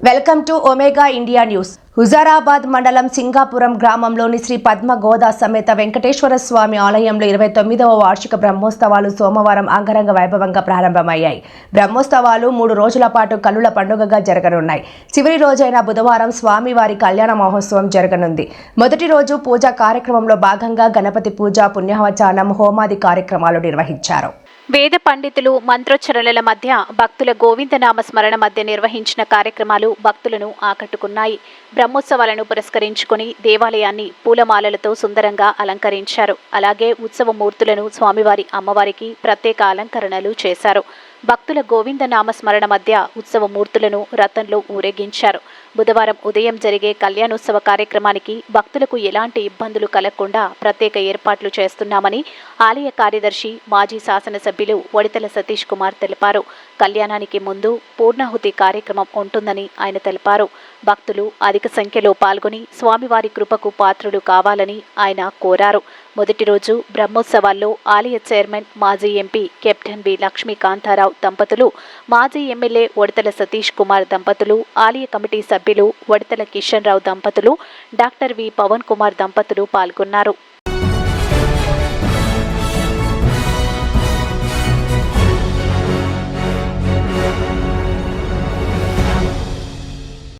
Welcome to Omega India news. Huzurabad మండలం సింగాపురం గ్రామంలోని శ్రీ పద్మ గోదా సమేత వెంకటేశ్వర స్వామి ఆలయంలో 29వ వార్షిక బ్రహ్మోత్సవాలు సోమవారం అంగరంగ వైభవంగా ప్రారంభమయ్యాయి. బ్రహ్మోత్సవాలు 3 రోజుల పాటు కన్నుల పండుగగా జరగనున్నాయి. చివరి రోజైన బుధవారం స్వామివారి కళ్యాణ మహోత్సవం జరగనుంది. మొదటి రోజు పూజా కార్యక్రమంలో భాగంగా గణపతి పూజ, పుణ్యాహవచనం, హోమాది కార్యక్రమాలు నిర్వహించారు. వేద పండితులు మంత్రోచ్చరణల మధ్య భక్తుల గోవిందనామ స్మరణ మధ్య నిర్వహించిన కార్యక్రమాలు భక్తులను ఆకట్టుకున్నాయి. బ్రహ్మోత్సవాలను పురస్కరించుకుని దేవాలయాన్ని పూలమాలలతో సుందరంగా అలంకరించారు. అలాగే ఉత్సవ మూర్తులను స్వామివారి అమ్మవారికి ప్రత్యేక అలంకరణలు చేశారు. భక్తుల గోవిందనామ స్మరణ మధ్య ఉత్సవ మూర్తులను రథంలో ఊరేగించారు. బుధవారం ఉదయం జరిగే కళ్యాణోత్సవ కార్యక్రమానికి భక్తులకు ఎలాంటి ఇబ్బందులు కలగకుండా ప్రత్యేక ఏర్పాట్లు చేస్తున్నామని ఆలయ కార్యదర్శి, మాజీ శాసనసభ్యులు వడితల సతీష్ కుమార్ తెలిపారు. కళ్యాణానికి ముందు పూర్ణాహుతి కార్యక్రమం ఉంటుందని ఆయన తెలిపారు. భక్తులు అధిక సంఖ్యలో పాల్గొని స్వామివారి కృపకు పాత్రులు కావాలని ఆయన కోరారు. మొదటి రోజు బ్రహ్మోత్సవాల్లో ఆలయ చైర్మన్, మాజీ ఎంపీ కెప్టెన్ బి లక్ష్మీకాంతారావు దంపతులు, మాజీ ఎమ్మెల్యే వడితల సతీష్ కుమార్ దంపతులు, ఆలయ కమిటీ సభ్యులు వడితల కిషన్ రావు దంపతులు, డాక్టర్ వి పవన్ కుమార్ దంపతులు పాల్గొన్నారు.